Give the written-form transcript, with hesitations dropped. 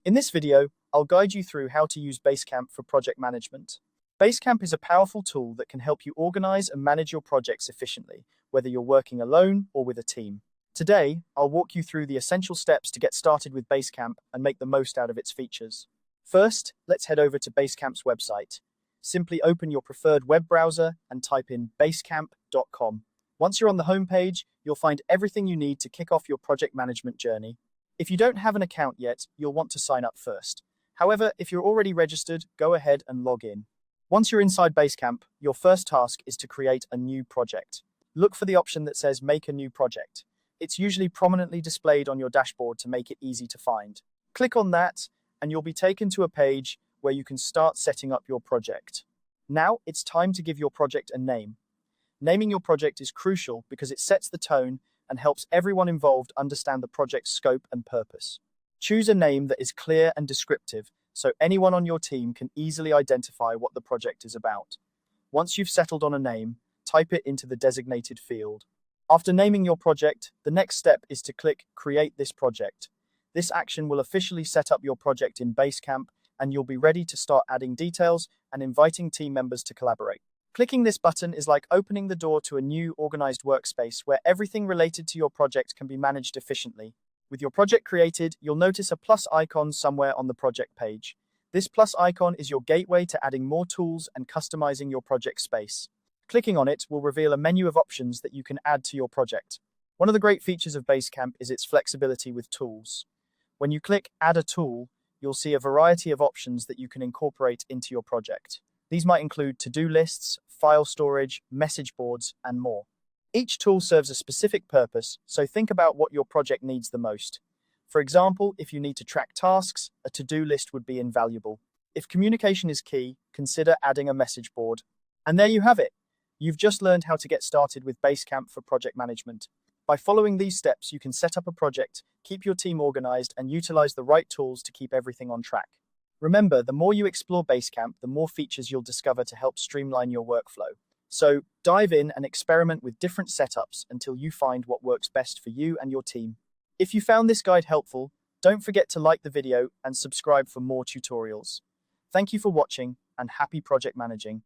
In this video, I'll guide you through how to use Basecamp for project management. Basecamp is a powerful tool that can help you organize and manage your projects efficiently, whether you're working alone or with a team. Today, I'll walk you through the essential steps to get started with Basecamp and make the most out of its features. First, let's head over to Basecamp's website. Simply open your preferred web browser and type in basecamp.com. Once you're on the homepage, you'll find everything you need to kick off your project management journey. If you don't have an account yet, you'll want to sign up first. However, if you're already registered, go ahead and log in. Once you're inside Basecamp, your first task is to create a new project. Look for the option that says Make a New Project. It's usually prominently displayed on your dashboard to make it easy to find. Click on that, and you'll be taken to a page where you can start setting up your project. Now, it's time to give your project a name. Naming your project is crucial because it sets the tone and helps everyone involved understand the project's scope and purpose. Choose a name that is clear and descriptive so anyone on your team can easily identify what the project is about. Once you've settled on a name, type it into the designated field. After naming your project, the next step is to click Create this project. This action will officially set up your project in Basecamp, and you'll be ready to start adding details and inviting team members to collaborate. Clicking this button is like opening the door to a new organized workspace where everything related to your project can be managed efficiently. With your project created, you'll notice a plus icon somewhere on the project page. This plus icon is your gateway to adding more tools and customizing your project space. Clicking on it will reveal a menu of options that you can add to your project. One of the great features of Basecamp is its flexibility with tools. When you click Add a Tool, you'll see a variety of options that you can incorporate into your project. These might include to-do lists, file storage, message boards, and more. Each tool serves a specific purpose, so think about what your project needs the most. For example, if you need to track tasks, a to-do list would be invaluable. If communication is key, consider adding a message board. And there you have it. You've just learned how to get started with Basecamp for project management. By following these steps, you can set up a project, keep your team organized, and utilize the right tools to keep everything on track. Remember, the more you explore Basecamp, the more features you'll discover to help streamline your workflow. So dive in and experiment with different setups until you find what works best for you and your team. If you found this guide helpful, don't forget to like the video and subscribe for more tutorials. Thank you for watching, and happy project managing.